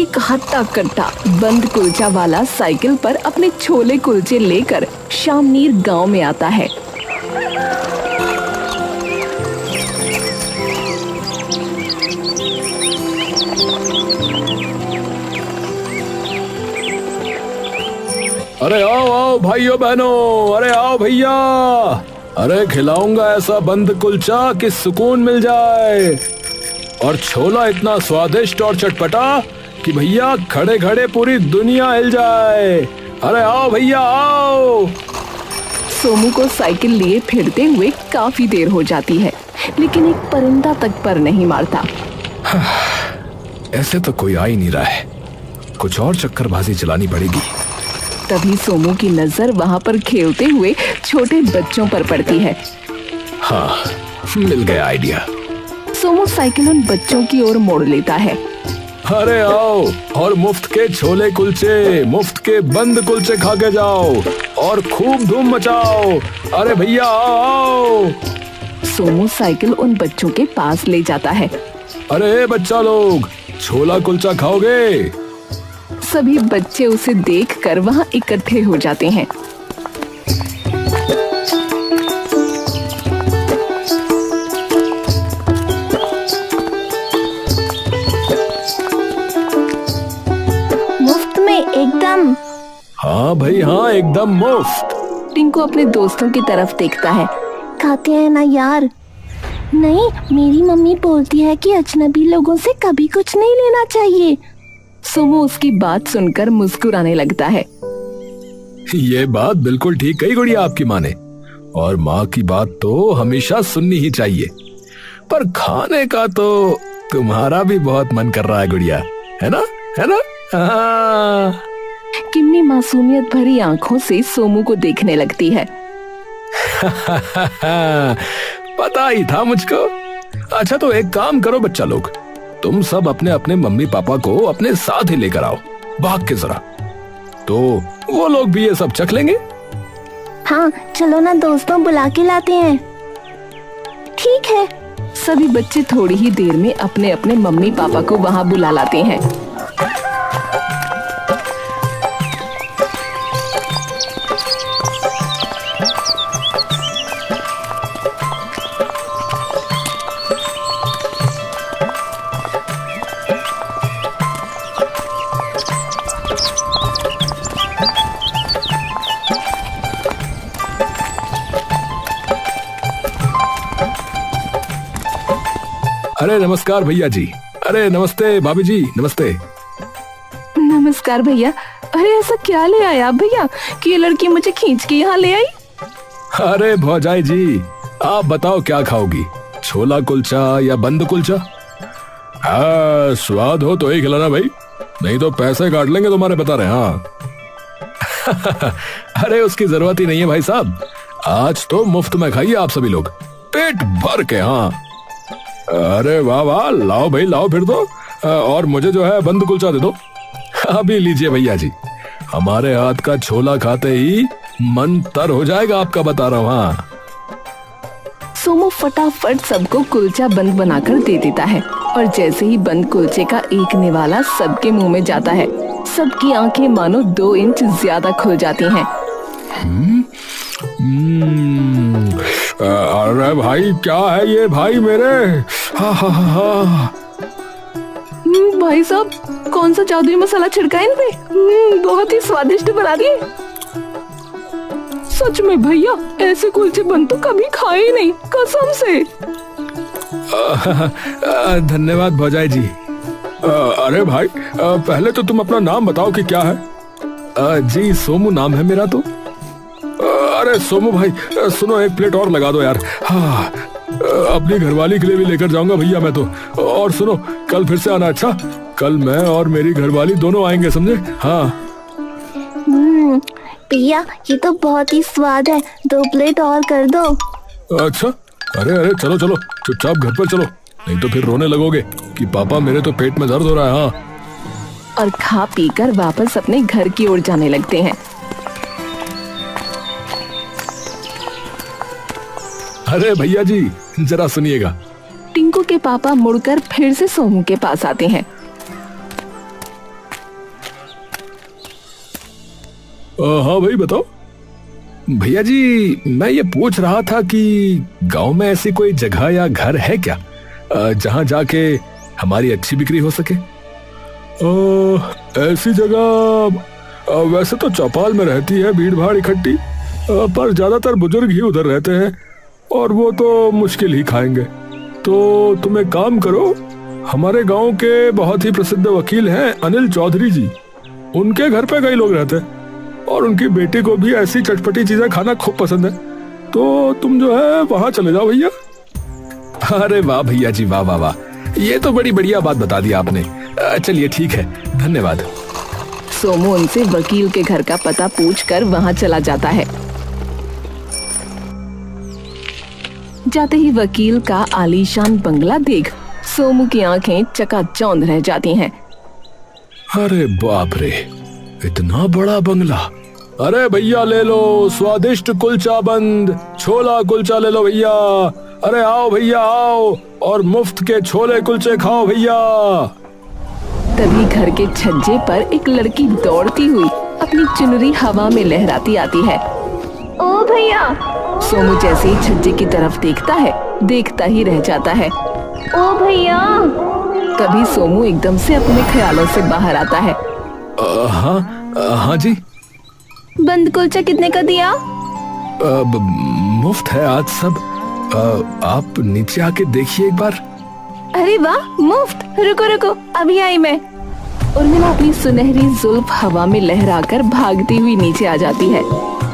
एक हट्टा कट्टा बंद कुलचा वाला साइकिल पर अपने छोले कुलचे लेकर शामनीर गांव में आता है। अरे आओ आओ भाइयों बहनों, अरे आओ भैया, अरे खिलाऊंगा ऐसा बंद कुलचा कि सुकून मिल जाए, और छोला इतना स्वादिष्ट और चटपटा कि भैया खड़े खड़े पूरी दुनिया हिल जाए। अरे आओ भैया आओ। सोमू को साइकिल लिए फिरते हुए काफी देर हो जाती है, लेकिन एक परिंदा तक पर नहीं मारता। ऐसे तो कोई आ ही नहीं रहा है, कुछ और चक्करबाजी चलानी पड़ेगी। तभी सोमू की नजर वहाँ पर खेलते हुए छोटे बच्चों पर पड़ती है। हाँ, मिल गया आइडिया। सोमू साइकिल उन बच्चों की ओर मोड़ लेता है। अरे आओ और मुफ्त के छोले कुलचे, मुफ्त के बंद कुलचे खा के जाओ और खूब धूम मचाओ। अरे भैया आओ। सोमू साइकिल उन बच्चों के पास ले जाता है। अरे बच्चा लोग, छोला कुलचा खाओगे? सभी बच्चे उसे देखकर वहाँ इकट्ठे हो जाते हैं। मुफ्त में एकदम। हाँ भाई हाँ, एकदम मुफ्त। टिंकू अपने दोस्तों की तरफ देखता है। खाते हैं ना यार? नहीं, मेरी मम्मी बोलती है कि अजनबी लोगों से कभी कुछ नहीं लेना चाहिए। सोमू उसकी बात सुनकर मुस्कुराने लगता है। ये बात बिल्कुल ठीक कही गुड़िया आपकी माँ ने, और माँ की बात तो हमेशा सुननी ही चाहिए। पर खाने का तो तुम्हारा भी बहुत मन कर रहा है गुड़िया, है ना? है ना? हाँ। किम्मी मासूमियत भरी आंखों से सोमू को देखने लगती है। पता ही था मुझको। अच्छा तो एक काम करो बच्चा लोग, तुम सब अपने अपने मम्मी पापा को अपने साथ ही लेकर आओ, भाग के जरा, तो वो लोग भी ये सब चख लेंगे। हाँ चलो ना दोस्तों, बुला के लाते हैं। ठीक है। सभी बच्चे थोड़ी ही देर में अपने अपने मम्मी पापा को वहाँ बुला लाते हैं। अरे नमस्कार भैया जी, अरे नमस्ते भाभी जी, नमस्ते। नमस्कार भैया। अरे ऐसा क्या ले आए आप भैया कि ये लड़की मुझे खींच के यहाँ ले आई? अरे भौजाई जी, आप बताओ क्या खाओगी, छोला कुलचा या बंद कुलचा? हाँ, स्वाद हो तो ही खिलाना भाई, नहीं तो पैसे काट लेंगे तुम्हारे, बता रहे। हाँ। अरे उसकी जरूरत ही नहीं है भाई साहब, आज तो मुफ्त में खाइए आप सभी लोग, पेट भर के। हाँ। अरे वाह वाह, लाओ भाई लाओ फिर तो, और मुझे जो है बंद कुलचा दे दो। अभी लीजिए भैया जी, हमारे हाथ का छोला खाते ही मन तर हो जाएगा आपका, बता रहा हूँ। हाँ। सोमू फटाफट सबको कुलचा बंद बनाकर दे देता है, और जैसे ही बंद कुलचे का एक निवाला सबके मुंह में जाता है, सबकी आंखें मानो 2 इंच ज्यादा खुल जाती हैं। अरे भाई क्या है ये भाई मेरे? हा हा हा। भाई साहब, कौन सा जादुई मसाला छिड़का इन पे? बहुत ही स्वादिष्ट बना दिए। सच में भैया, ऐसे कुलचे बन तो कभी खाए ही नहीं, कसम से। धन्यवाद भौजाई जी। अरे भाई, पहले तो तुम अपना नाम बताओ कि क्या है? जी सोमू नाम है मेरा तो। अरे सोमू भाई सुनो, एक प्लेट और लगा दो यार। हाँ, अपनी घरवाली के लिए भी लेकर जाऊंगा भैया मैं तो। और सुनो, कल फिर से आना। अच्छा, कल मैं और मेरी घरवाली दोनों आएंगे, समझे? हाँ। भैया ये तो बहुत ही स्वाद है, 2 प्लेट और कर दो। अच्छा, अरे अरे चलो चलो, चुपचाप घर पर चलो, नहीं तो फिर रोने लगोगे कि पापा मेरे तो पेट में दर्द हो रहा है। हाँ। और खा पीकर वापस अपने घर की ओर जाने लगते हैं। अरे भैया जी जरा सुनिएगा। टिंकू के पापा मुड़कर फिर से सोमू के पास आते हैं। हाँ भाई बताओ। भैया जी मैं ये पूछ रहा था कि गांव में ऐसी कोई जगह या घर है क्या जहां जाके हमारी अच्छी बिक्री हो सके? ऐसी जगह वैसे तो चौपाल में रहती है भीड़ भाड़ इकट्ठी, पर ज्यादातर बुजुर्ग ही उधर रहते हैं और वो तो मुश्किल ही खाएंगे। तो तुम एक काम करो, हमारे गांव के बहुत ही प्रसिद्ध वकील हैं अनिल चौधरी जी, उनके घर पे कई लोग रहते हैं और उनकी बेटी को भी ऐसी चटपटी चीजें खाना खूब पसंद है। तो तुम जो है वहां चले जाओ भैया। अरे वाह भैया जी, वाह वाह वाह, ये तो बड़ी बढ़िया बात बता दी आपने। चलिए ठीक है, धन्यवाद। सोमू उनसे वकील के घर का पता पूछकर वहां चला जाता है। जाते ही वकील का आलीशान बंगला देख सोमू की आंखें चकाचौंध रह जाती हैं। अरे बाप रे, इतना बड़ा बंगला। अरे भैया ले लो स्वादिष्ट कुलचा बंद, छोला कुलचा ले लो भैया। अरे आओ भैया आओ और मुफ्त के छोले कुलचे खाओ भैया। तभी घर के छज्जे पर एक लड़की दौड़ती हुई अपनी चुनरी हवा में लहराती आती है। ओ भैया! सोमू जैसे ही छज्जे की तरफ देखता है, देखता ही रह जाता है। ओ भैया! तभी सोमू एकदम से अपने ख्यालों से बाहर आता है। हाँ जी। बंद कुलचा कितने का दिया? मुफ्त है आज सब। आप नीचे आके देखिए एक बार। अरे वाह, मुफ्त! रुको रुको, अभी आई मैं। उर्मिला अपनी सुनहरी जुल्फ हवा में लहराकर भागती हुई नीचे आ जाती है।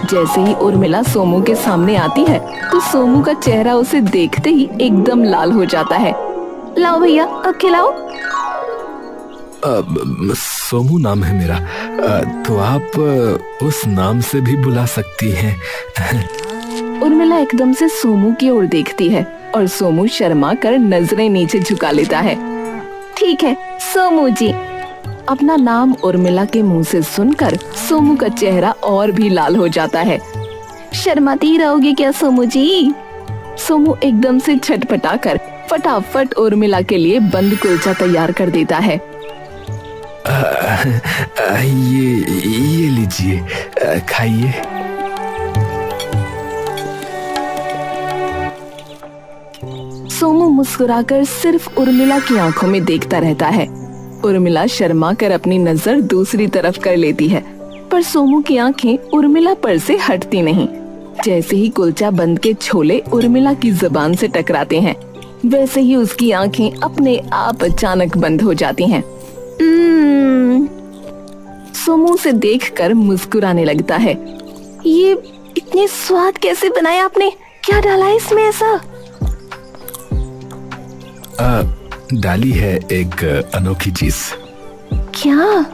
जैसे ही उर्मिला सोमू के सामने आती है तो सोमू का चेहरा उसे देखते ही एकदम लाल हो जाता है। लाओ भैया, अब खिलाओ। सोमू नाम है मेरा, तो आप उस नाम से भी बुला सकती हैं। उर्मिला एकदम से सोमू की ओर देखती है और सोमू शर्मा कर नजरें नीचे झुका लेता है। ठीक है सोमू जी। अपना नाम उर्मिला के मुंह से सुनकर सोमू का चेहरा और भी लाल हो जाता है। शर्माती रहोगे क्या सोमू जी? सोमू एकदम से छटपटा कर फटाफट उर्मिला के लिए बंद कुलचा तैयार कर देता है। ये लीजिए, खाइए। सोमू मुस्कुराकर सिर्फ उर्मिला की आंखों में देखता रहता है। उर्मिला शर्मा कर अपनी नजर दूसरी तरफ कर लेती है, पर सोमू की आंखें उर्मिला पर से हटती नहीं। जैसे ही कुलचा बंद के छोले उर्मिला की जुबान से टकराते हैं, वैसे ही उसकी आंखें अपने आप अचानक बंद हो जाती हैं। सोमू से देखकर मुस्कुराने लगता है। ये इतने स्वाद कैसे बनाया आपने? क्या डाला है इसमें ऐसा? डाली है एक अनोखी चीज। क्या?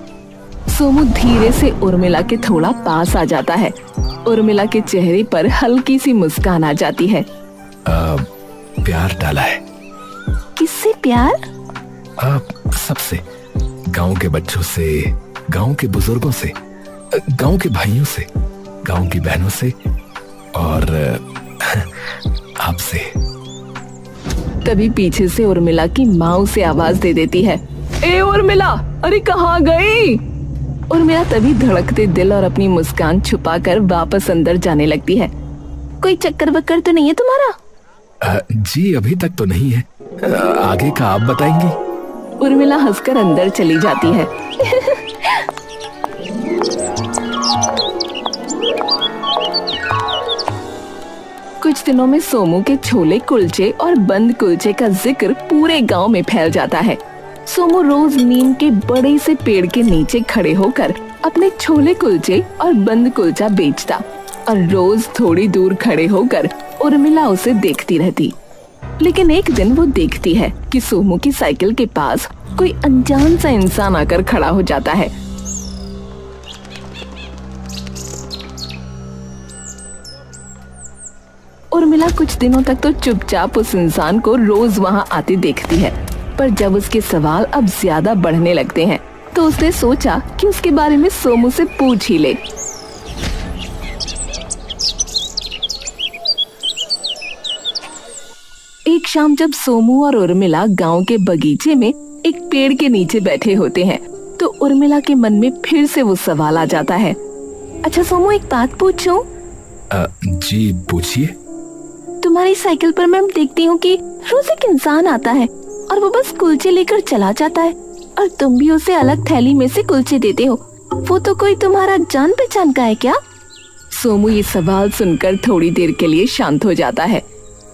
सोमू धीरे से उर्मिला के थोड़ा पास आ जाता है। उर्मिला के चेहरे पर हल्की सी मुस्कान आ जाती है। प्यार डाला है। किससे प्यार? सबसे, गांव के बच्चों से, गांव के बुजुर्गों से, गांव के भाइयों से, गांव की बहनों से और आपसे। तभी पीछे से उर्मिला की माँ उसे आवाज दे देती है। ए उर्मिला, अरे कहाँ गई? उर्मिला तभी धड़कते दिल और अपनी मुस्कान छुपाकर वापस अंदर जाने लगती है। कोई चक्कर वक्कर तो नहीं है तुम्हारा? जी अभी तक तो नहीं है, आगे का आप बताएंगी। उर्मिला हंसकर अंदर चली जाती है। कुछ दिनों में सोमू के छोले कुलचे और बंद कुलचे का जिक्र पूरे गांव में फैल जाता है। सोमू रोज नीम के बड़े से पेड़ के नीचे खड़े होकर अपने छोले कुलचे और बंद कुलचा बेचता और रोज थोड़ी दूर खड़े होकर उर्मिला उसे देखती रहती। लेकिन एक दिन वो देखती है कि सोमू की साइकिल के पास कोई अनजान सा इंसान आकर खड़ा हो जाता है। उर्मिला कुछ दिनों तक तो चुपचाप उस इंसान को रोज वहां आते देखती है, पर जब उसके सवाल अब ज्यादा बढ़ने लगते हैं तो उसने सोचा कि उसके बारे में सोमू से पूछ ही ले। एक शाम जब सोमू और उर्मिला गांव के बगीचे में एक पेड़ के नीचे बैठे होते हैं तो उर्मिला के मन में फिर से वो सवाल आ जाता है। अच्छा सोमू, एक बात पूछूं? जी पूछिए। तुम्हारी साइकिल पर मैं देखती हूँ कि रोज एक इंसान आता है और वो बस कुलचे लेकर चला जाता है, और तुम भी उसे अलग थैली में से कुलचे देते हो। वो तो कोई तुम्हारा जान पहचान का है क्या? सोमू ये सवाल सुनकर थोड़ी देर के लिए शांत हो जाता है।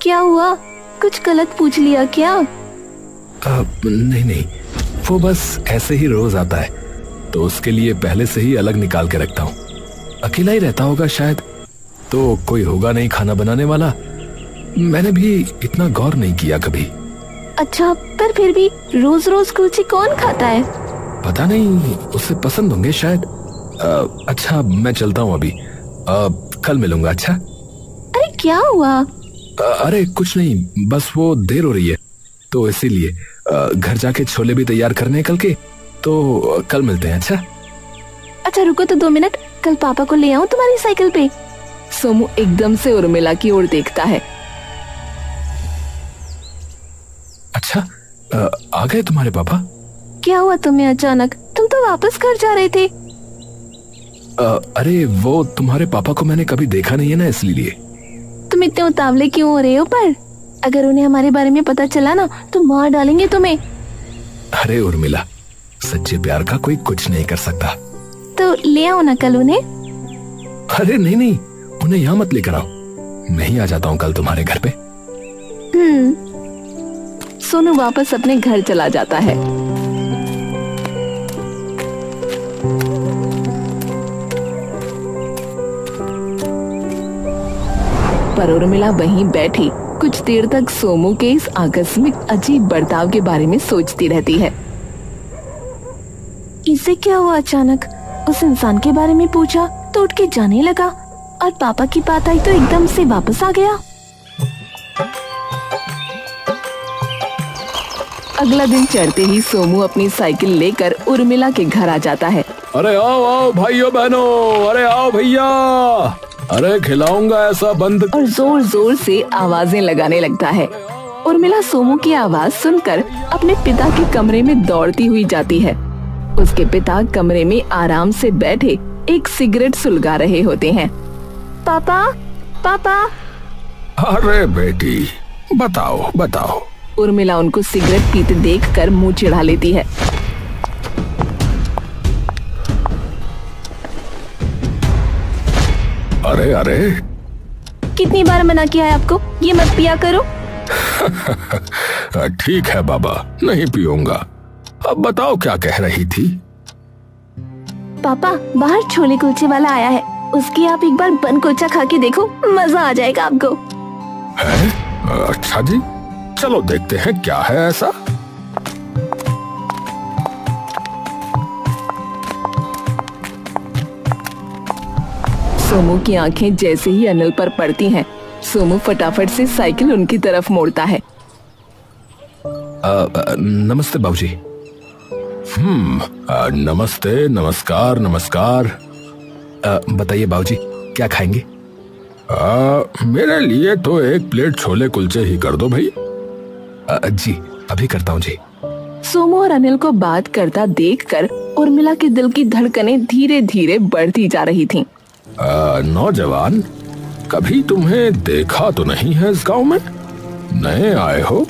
क्या हुआ, कुछ गलत पूछ लिया क्या? नहीं नहीं, वो बस ऐसे ही रोज आता है, तो उसके लिए पहले से ही अलग निकाल के रखता हूँ। अकेला ही रहता होगा शायद, तो कोई होगा नहीं खाना बनाने वाला। मैंने भी इतना गौर नहीं किया कभी। अच्छा, पर फिर भी रोज रोज कुलचे कौन खाता है? पता नहीं, उसे पसंद होंगे शायद। अच्छा मैं चलता हूँ अभी, कल मिलूंगा। अच्छा। अरे क्या हुआ? अरे कुछ नहीं, बस वो देर हो रही है तो इसीलिए घर जाके छोले भी तैयार करने हैं कल के, तो कल मिलते हैं। अच्छा रुको तो 2 मिनट, कल पापा को ले आऊं तुम्हारी साइकिल पे? सोमू एकदम से उर्मिला की ओर देखता है। अच्छा, आ गए तुम्हारे पापा? क्या हुआ तुम्हें अचानक? तुम तो वापस घर जा रहे थे। अरे वो तुम्हारे पापा को मैंने कभी देखा नहीं है ना, इसलिए। तुम इतने उतावले क्यों हो रहे हो? पर अगर उन्हें हमारे बारे में पता चला ना तो मार डालेंगे तुम्हें। अरे उर्मिला, सच्चे प्यार का कोई कुछ नहीं कर सकता। तो ले आओ ना कल उन्हें। अरे नहीं नहीं, उन्हें यहाँ मत लेकर आओ, मैं ही आ जाता हूँ कल तुम्हारे घर पे। सोनू वापस अपने घर चला जाता है। पर उर्मिला वहीं बैठी कुछ देर तक सोमू के इस आकस्मिक अजीब बर्ताव के बारे में सोचती रहती है। इसे क्या हुआ अचानक? उस इंसान के बारे में पूछा तो उठ के जाने लगा, और पापा की बात आई तो एकदम से वापस आ गया। अगला दिन चढ़ते ही सोमू अपनी साइकिल लेकर उर्मिला के घर आ जाता है। अरे आओ आओ भाइयों बहनों, अरे आओ भैया, अरे खिलाऊंगा ऐसा बंद। और जोर जोर से आवाजें लगाने लगता है। उर्मिला सोमू की आवाज सुनकर अपने पिता के कमरे में दौड़ती हुई जाती है। उसके पिता कमरे में आराम से बैठे एक सिगरेट सुलगा रहे होते हैं। पापा, पापा। अरे बेटी, बताओ बताओ। उर्मिला उनको सिगरेट पीते देखकर मुंह चिढ़ा लेती है। अरे अरे, कितनी बार मना किया है आपको, ये मत पिया करो। ठीक है बाबा, नहीं पीऊंगा। अब बताओ क्या कह रही थी? पापा, बाहर छोले कुलचे वाला आया है, उसकी आप एक बार बन कुलचा खा के देखो, मजा आ जाएगा आपको। है? अच्छा जी, चलो देखते हैं क्या है ऐसा। सोमू की आंखें जैसे ही अनिल पर पड़ती हैं, सोमू फटाफट से साइकिल उनकी तरफ मोड़ता है। नमस्ते बाबूजी। नमस्ते, नमस्कार नमस्कार। बताइए बाबूजी, क्या खाएंगे? मेरे लिए तो 1 प्लेट छोले कुलचे ही कर दो भाई। जी अभी करता हूँ जी। सोमू और अनिल को बात करता देखकर उर्मिला के दिल की धड़कनें धीरे धीरे बढ़ती जा रही थीं। नौजवान, कभी तुम्हें देखा तो नहीं है इस गांव में? नए आए हो?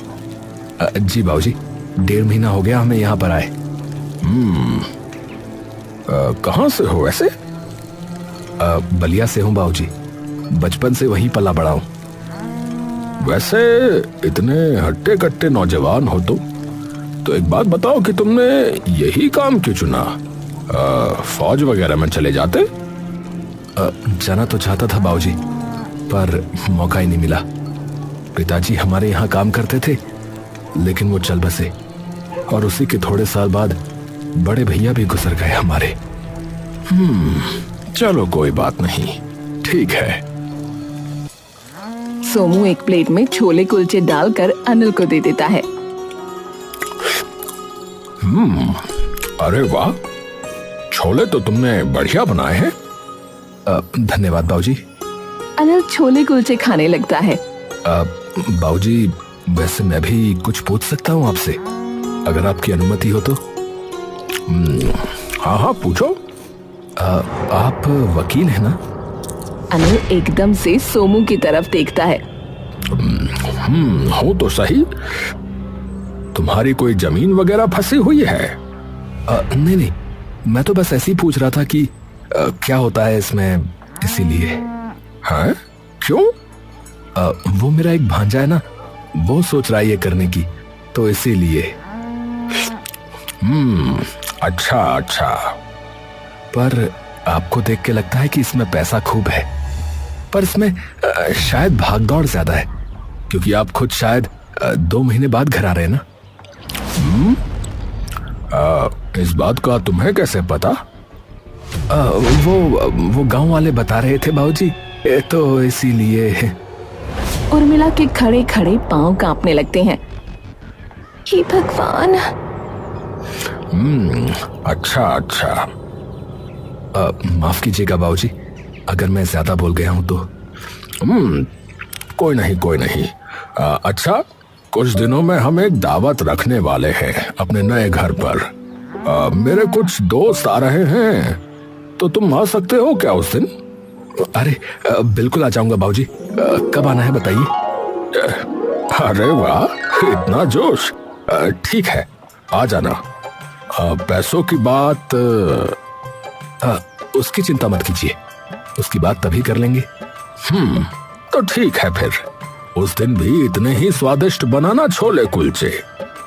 जी बाबूजी, 1.5 महीना हो गया हमें यहाँ पर आए। कहाँ से हो वैसे? बलिया से हूँ बाबूजी, बचपन से वहीं पला बड़ा हूँ। वैसे इतने हट्टे कट्टे नौजवान हो तुम, तो एक बात बताओ कि तुमने यही काम क्यों चुना? फौज वगैरह में चले जाते? जाना तो चाहता था बाबूजी, पर मौका ही नहीं मिला। पिताजी हमारे यहाँ काम करते थे, लेकिन वो चल बसे, और उसी के थोड़े साल बाद बड़े भैया भी गुजर गए हमारे। चलो कोई बात नहीं, ठीक है। सोमू एक प्लेट में छोले कुलचे डालकर अनिल को दे देता है। अरे वाह, छोले तो तुमने बढ़िया बनाए हैं। धन्यवाद बाबूजी। अनिल छोले कुलचे खाने लगता है। बाबूजी, वैसे मैं भी कुछ पूछ सकता हूँ आपसे, अगर आपकी अनुमति हो तो? हाँ हाँ पूछो। आप वकील हैं ना? अनिल एकदम से सोमू की तरफ देखता है। हो तो सही। तुम्हारी कोई जमीन वगैरह फंसी हुई है? नहीं नहीं, मैं तो बस ऐसे ही पूछ रहा था कि क्या होता है इसमें, इसीलिए। हाँ, क्यों? वो मेरा एक भांजा है ना, वो सोच रहा है ये करने की, तो इसीलिए। अच्छा अच्छा। पर आपको देख के लगता है कि इसमें पैसा खूब है, पर इसमें शायद भागदौड़ ज्यादा है, क्योंकि आप खुद शायद 2 महीने बाद घर आ रहे हैं ना। इस बात का तुम्हें कैसे पता? वो गांव वाले बता रहे थे बाबूजी, तो इसीलिए। उर्मिला के खड़े खड़े पांव कांपने लगते हैं। हे भगवान। अच्छा अच्छा। माफ कीजिएगा बाबूजी, अगर मैं ज्यादा बोल गया हूं तो। कोई नहीं कोई नहीं। अच्छा, कुछ दिनों में हम एक दावत रखने वाले हैं अपने नए घर पर। मेरे कुछ दोस्त आ रहे हैं, तो तुम आ सकते हो क्या उस दिन? अरे बिल्कुल आ जाऊंगा बाबूजी। कब आना है बताइए। अरे वाह, इतना जोश। ठीक है, आ जाना। पैसों की बात उसकी चिंता मत कीजिए, उसकी बात तभी कर लेंगे। तो ठीक है फिर। उस दिन भी इतने ही स्वादिष्ट बनाना छोले कुलचे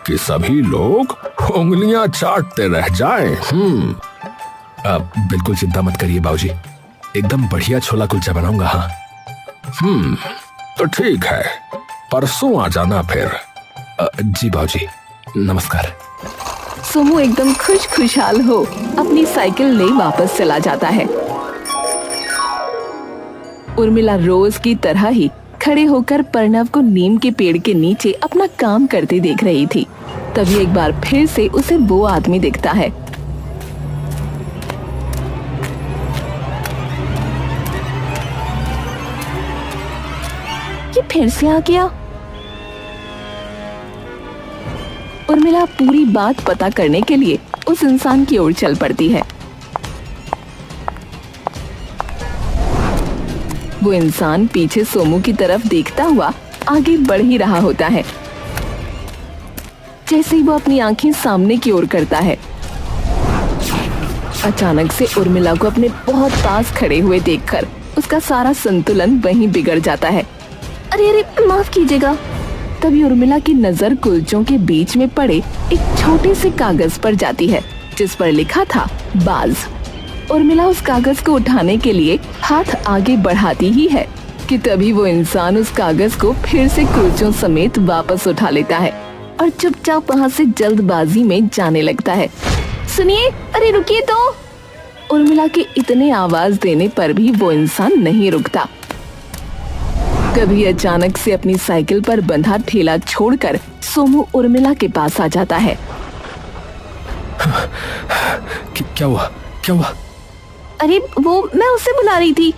कि सभी लोग उंगलियां चाटते रह जाएं। बिल्कुल चिंता मत करिए बाबूजी, एकदम बढ़िया छोला कुलचा बनाऊंगा। हाँ। तो ठीक है, परसों आ जाना फिर। जी बाबूजी, नमस्कार। सोमू एकदम खुशहाल हो अपनी साइकिल ले वापस चला जाता है। उर्मिला रोज की तरह ही खड़े होकर प्रणव को नीम के पेड़ के नीचे अपना काम करते देख रही थी। तभी एक बार फिर से उसे वो आदमी दिखता है। ये फिर से आ गया। उर्मिला पूरी बात पता करने के लिए उस इंसान की ओर चल पड़ती है। वो इंसान पीछे सोमू की तरफ देखता हुआ आगे बढ़ ही रहा होता है। जैसे ही वो अपनी आंखें सामने की ओर करता है, अचानक से उर्मिला को अपने बहुत पास खड़े हुए देखकर उसका सारा संतुलन वहीं बिगड़ जाता है। अरे अरे माफ कीजिएगा। तभी उर्मिला की नजर कुलचों के बीच में पड़े एक छोटे से कागज पर जाती है, जिस पर लिखा था बाज। उर्मिला उस कागज को उठाने के लिए हाथ आगे बढ़ाती ही है कि तभी वो इंसान उस कागज को फिर से कुलचों समेत वापस उठा लेता है और चुपचाप वहाँ से जल्दबाजी में जाने लगता है। सुनिए, अरे रुकिए तो। उर्मिला के इतने आवाज देने पर भी वो इंसान नहीं रुकता। कभी अचानक से अपनी साइकिल पर बंधा ठेला छोड़कर सोमू उर्मिला के पास आ जाता है। क्या हुआ? क्या हुआ? अरे वो मैं उसे बुला रही थी।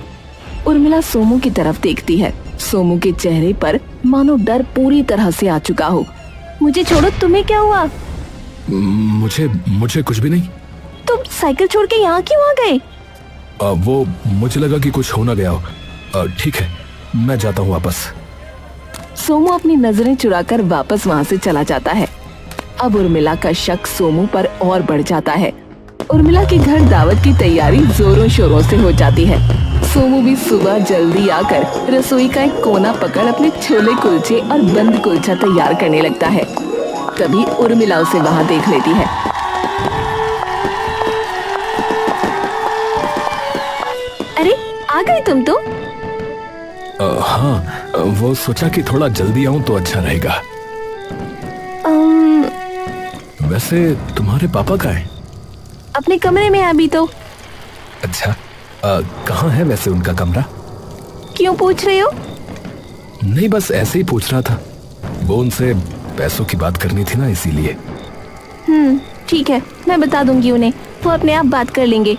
उर्मिला सोमू की तरफ देखती है। सोमू के चेहरे पर मानो डर पूरी तरह से आ चुका हो। मुझे छोड़ो, तुम्हें क्या हुआ? मुझे कुछ भी नहीं। तुम साइकिल छोड़ के यहाँ क्यों आ गए? वो मुझे लगा कि कुछ हो ना गया हो। ठीक है, मैं जाता हूँ वापस। सोमू अपनी नजरें चुराकर वापस वहाँ से चला जाता है। अब उर्मिला का शक सोमू पर और बढ़ जाता है। उर्मिला के घर दावत की तैयारी जोरों शोरों से हो जाती है। सोमू भी सुबह जल्दी आकर रसोई का एक कोना पकड़ अपने छोले कुलचे और बंद कुलचा तैयार करने लगता है। तभी उर्मिला उसे वहाँ देख लेती है। अरे आ गए तुम तो? हाँ, वो सोचा कि थोड़ा जल्दी आऊं तो अच्छा रहेगा। वैसे तुम्हारे पापा कहाँ हैं? अपने कमरे में अभी तो। अच्छा, कहाँ है वैसे उनका कमरा? क्यों पूछ रहे हो? नहीं, बस ऐसे ही पूछ रहा था। वो उनसे पैसों की बात करनी थी ना, इसीलिए। ठीक है, मैं बता दूंगी उन्हें, वो अपने आप बात कर लेंगे।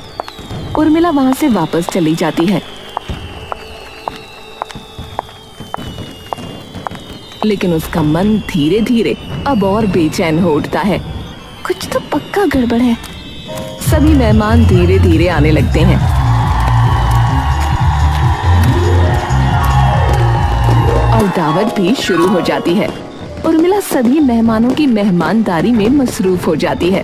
उर्मिला वहाँ से वापस चली जाती है। लेकिन उसका मन धीरे धीरे अब और बेचैन हो उठता है। कुछ तो पक्का गड़बड़ है। सभी मेहमान धीरे धीरे आने लगते हैं। और दावत भी शुरू हो जाती है। उर्मिला सभी मेहमानों की मेहमानदारी में मसरूफ हो जाती है।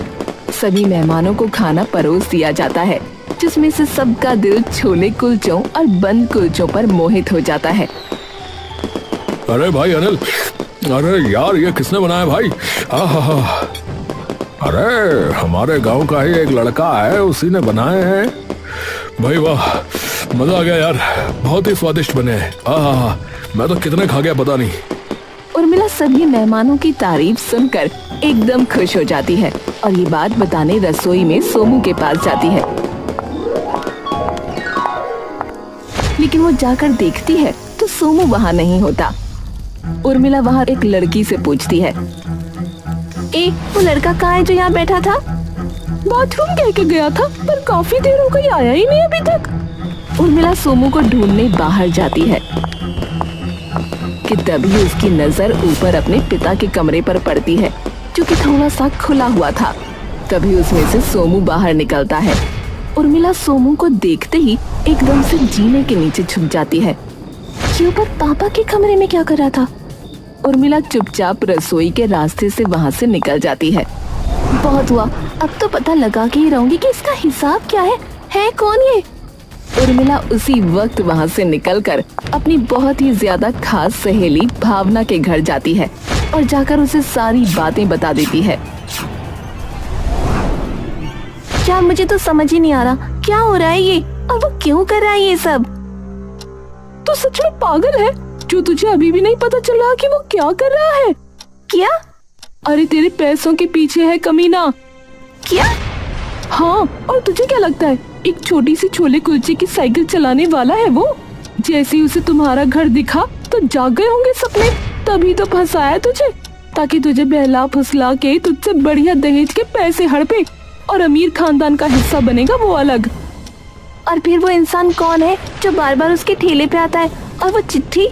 सभी मेहमानों को खाना परोस दिया जाता है, जिसमें से सबका दिल छोले कुलचों और बंद कुलचों पर मोहित हो जाता है। अरे भाई अनिल, अरे यार ये किसने बनाया भाई? आहा, अरे हमारे गांव का ही एक लड़का है, उसी ने बनाए हैं भाई। वाह, मजा आ गया यार, बहुत ही स्वादिष्ट बने हैं। आहा, मैं तो कितने खा गया पता नहीं। उर्मिला सभी मेहमानों की तारीफ सुनकर एकदम खुश हो जाती है और ये बात बताने रसोई में सोमू के पास जाती है। लेकिन वो जाकर देखती है तो सोमू वहाँ नहीं होता। उर्मिला वहाँ एक लड़की से पूछती है, वो लड़का कहाँ है जो यहाँ बैठा था? बाथरूम कह के गया था, पर काफी देर हो गई, आया ही नहीं अभी तक। उर्मिला सोमू को ढूंढने बाहर जाती है कि तभी उसकी नजर ऊपर अपने पिता के कमरे पर पड़ती है, जो कि थोड़ा सा खुला हुआ था। तभी उसमें से सोमू बाहर निकलता है। उर्मिला सोमू को देखते ही एकदम से जीने के नीचे छुप जाती है। ये ऊपर पापा के कमरे में क्या कर रहा था? उर्मिला चुपचाप रसोई के रास्ते से वहाँ से निकल जाती है। बहुत हुआ, अब तो पता लगा के ही रहूंगी कि इसका हिसाब क्या है कौन ये? उर्मिला उसी वक्त वहाँ से निकलकर अपनी बहुत ही ज्यादा खास सहेली भावना के घर जाती है और जाकर उसे सारी बातें बता देती है। क्या, मुझे तो समझ ही नहीं आ रहा क्या हो रहा है ये, और वो क्यों कर रहा है ये सब? तो सच में पागल है जो तुझे अभी भी नहीं पता चल रहा कि वो क्या कर रहा है? क्या? अरे तेरे पैसों के पीछे है कमीना। क्या? हाँ, और तुझे क्या लगता है एक छोटी सी छोले कुलचे की साइकिल चलाने वाला है वो? जैसे ही उसे तुम्हारा घर दिखा तो जाग गए होंगे सपने, तभी तो फंसाया तुझे, ताकि तुझे बहला फुसला के तुझसे बढ़िया दहेज के पैसे हड़पे और अमीर खानदान का हिस्सा बनेगा वो अलग। और फिर वो इंसान कौन है जो बार बार उसके ठेले पे आता है? और वो चिट्ठी?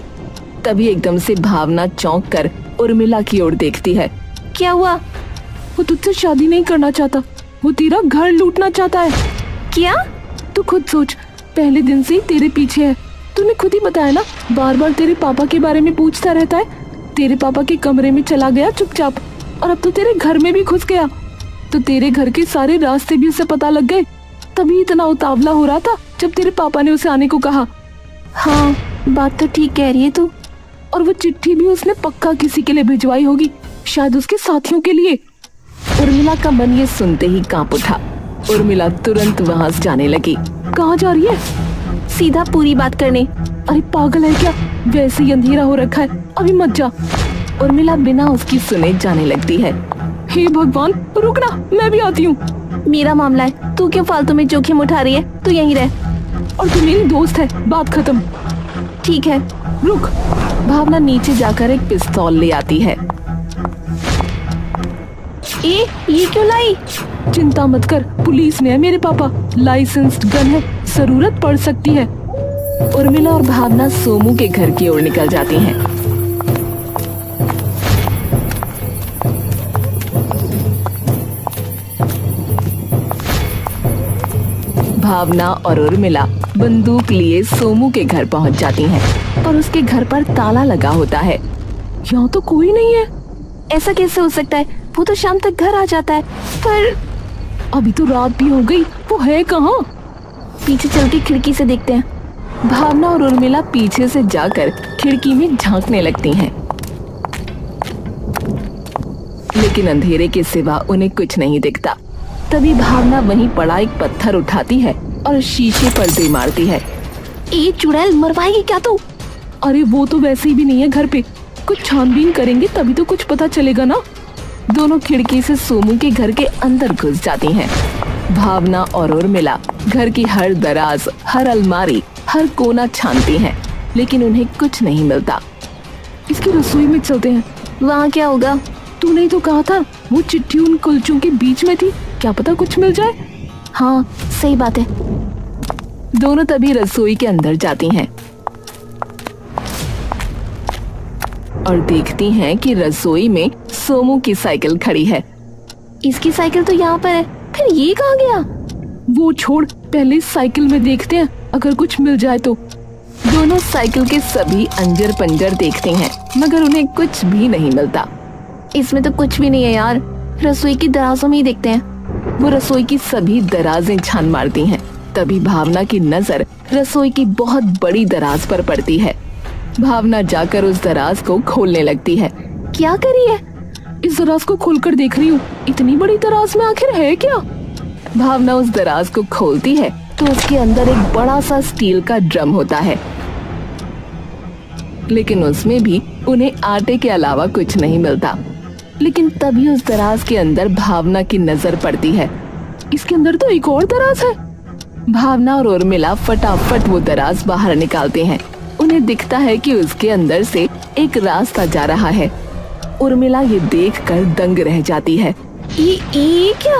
तभी एकदम से भावना चौंक कर उर्मिला की ओर देखती है। क्या हुआ? वो तुझसे शादी नहीं करना चाहता, वो तेरा घर लूटना चाहता है। क्या? तू खुद सोच, पहले दिन से ही तेरे पीछे है। तूने खुद ही बताया ना, बार बार तेरे पापा के बारे में पूछता रहता है। तेरे पापा के कमरे में चला गया चुपचाप, और अब तो तेरे घर में भी घुस गया। तो तेरे घर के सारे रास्ते भी उसे पता लग गए, तभी इतना उतावला हो रहा था जब तेरे पापा ने उसे आने को कहा। हाँ, बात तो ठीक कह रही है तू। और वो चिट्ठी भी उसने पक्का किसी के लिए भिजवाई होगी, शायद उसके साथियों के लिए। उर्मिला का मन ये सुनते ही कांप उठा। उर्मिला तुरंत वहाँ से जाने लगी। कहाँ जा रही है? सीधा पूरी बात करने। अरे पागल है क्या, वैसे ही अंधेरा हो रखा है, अभी मत जा। उर्मिला बिना उसकी सुने जाने लगती है। हे भगवान, रुकना, मैं भी आती हूँ। मेरा मामला है, तू क्यों फालतू में जोखिम उठा रही है? तू यहीं रह। और तू मेरी दोस्त है, बात खत्म। ठीक है, रुक। भावना नीचे जाकर एक पिस्तौल ले आती है। ये क्यों लाई? चिंता मत कर, पुलिस ने है मेरे पापा, लाइसेंस्ड गन है, जरूरत पड़ सकती है। उर्मिला और भावना सोमू के घर की ओर निकल जाती हैं। भावना और उर्मिला बंदूक लिए सोमू के घर पहुंच जाती हैं और उसके घर पर ताला लगा होता है। यहाँ तो कोई नहीं है। ऐसा कैसे हो सकता है? वो तो शाम तक घर आ जाता है। पर अभी तो रात भी हो गई, वो है कहाँ? पीछे चल के खिड़की से देखते हैं। भावना और उर्मिला पीछे से जाकर खिड़की में झांकने लगती हैं, लेकिन अंधेरे के सिवा उन्हें कुछ नहीं दिखता। तभी भावना वहीं पड़ा एक पत्थर उठाती है और शीशे पर दे मारती है। ये चुड़ैल मरवाएगी क्या तू? अरे वो तो वैसे ही भी नहीं है घर पे, कुछ छानबीन करेंगे तभी तो कुछ पता चलेगा ना। दोनों खिड़की से सोमू के घर के अंदर घुस जाती हैं। भावना और उर्मिला घर की हर दराज, हर अलमारी, हर कोना छानती हैं, लेकिन उन्हें कुछ नहीं मिलता। इसकी रसोई में चलते हैं, वहाँ क्या होगा? तूने ही तो कहा था वो चिट्ठी उन कुलचों के बीच में थी, क्या पता कुछ मिल जाए। हाँ, सही बात है। दोनों तभी रसोई के अंदर जाती हैं और देखती हैं कि रसोई में सोमू की साइकिल खड़ी है। इसकी साइकिल तो यहाँ पर है, फिर ये कहाँ गया? वो छोड़, पहले साइकिल में देखते हैं अगर कुछ मिल जाए तो। दोनों साइकिल के सभी अंजर पंजर देखते हैं मगर उन्हें कुछ भी नहीं मिलता। इसमें तो कुछ भी नहीं है यार, रसोई की दराजों में ही देखते हैं। वो रसोई की सभी दराजें छान मारती हैं। तभी भावना की नजर रसोई की बहुत बड़ी दराज पर पड़ती है। भावना जाकर उस दराज को खोलने लगती है। क्या करी है? इस दराज को खोलकर देख रही हूँ, इतनी बड़ी दराज में आखिर है क्या? भावना उस दराज को खोलती है तो उसके अंदर एक बड़ा सा स्टील का ड्रम होता है, लेकिन उसमें भी उन्हें आटे के अलावा कुछ नहीं मिलता। लेकिन तभी उस दराज के अंदर भावना की नजर पड़ती है। इसके अंदर तो एक और दराज है। भावना और उर्मिला फटाफट वो दराज बाहर निकालते हैं। उन्हें दिखता है कि उसके अंदर से एक रास्ता जा रहा है। उर्मिला ये देखकर दंग रह जाती है। ये क्या?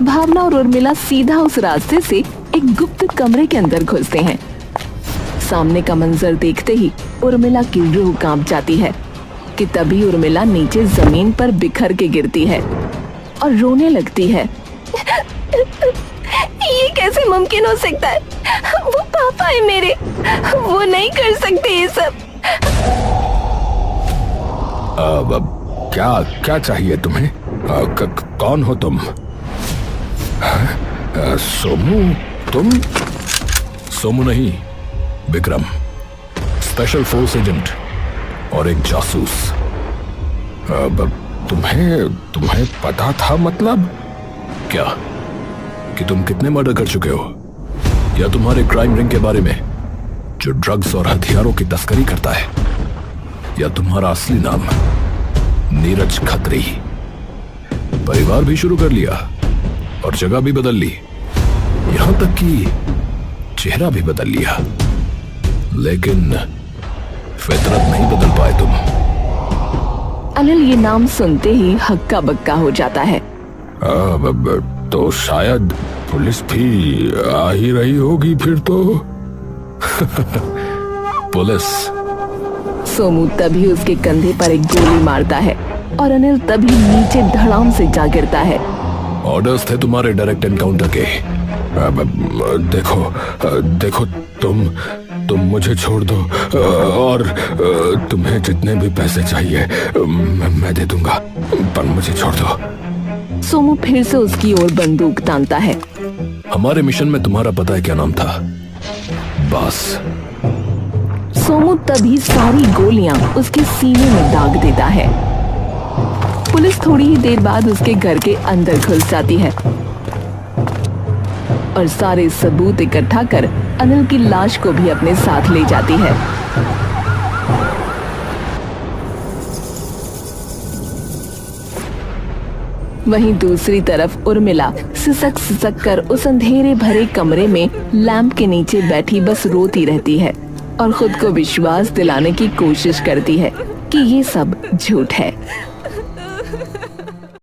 भावना और उर्मिला सीधा उस रास्ते से एक गुप्त कमरे के अंदर घुसते हैं। सामने का मंजर देखते ही उर्मिला की रूह कांप जाती है कि तभी उर्मिला नीचे जमीन पर बिखर के गिरती है और रोने लगती है। ये कैसे मुमकिन हो सकता है? वो पापा है मेरे, वो नहीं कर सकते ये सब। अब क्या क्या चाहिए तुम्हें? कौन हो तुम? सोमू? तुम? सोमू नहीं, विक्रम, स्पेशल फोर्स एजेंट और एक जासूस। अब तुम्हें पता था? मतलब क्या कि तुम कितने मर्डर कर चुके हो, या तुम्हारे क्राइम रिंग के बारे में जो ड्रग्स और हथियारों की तस्करी करता है, या तुम्हारा असली नाम नीरज खत्री? परिवार भी शुरू कर लिया और जगह भी बदल ली, यहां तक कि चेहरा भी बदल लिया, लेकिन फितरत नहीं बदल पाए तुम। अनिल ये नाम सुनते ही हक्का बक्का हो जाता है। तो शायद पुलिस भी आ ही रही होगी फिर तो। पुलिस? सोमू तभी उसके कंधे पर एक गोली मारता है और अनिल तभी नीचे धड़ाम से जा गिरता है। ऑर्डर्स थे तुम्हारे डायरेक्ट एनकाउंटर के। देखो तुम मुझे छोड़ दो और तुम्हें जितने भी पैसे चाहिए मैं दे दूंगा, पर मुझे छोड़ दो। सोमू फिर से उसकी ओर बंदूक तानता है। हमारे मिशन में तुम्हारा पता है क्या नाम था? बॉस। सोमू तभी सारी गोलियां उसके सीने में दाग देता है। पुलिस थोड़ी ही देर बाद उसके घर के अंदर घुस जाती है और सारे सबूत इकट्ठा कर अनिल की लाश को भी अपने साथ ले जाती है। वहीं दूसरी तरफ उर्मिला सिसक कर उस अंधेरे भरे कमरे में लैंप के नीचे बैठी बस रोती रहती है और खुद को विश्वास दिलाने की कोशिश करती है कि ये सब झूठ है।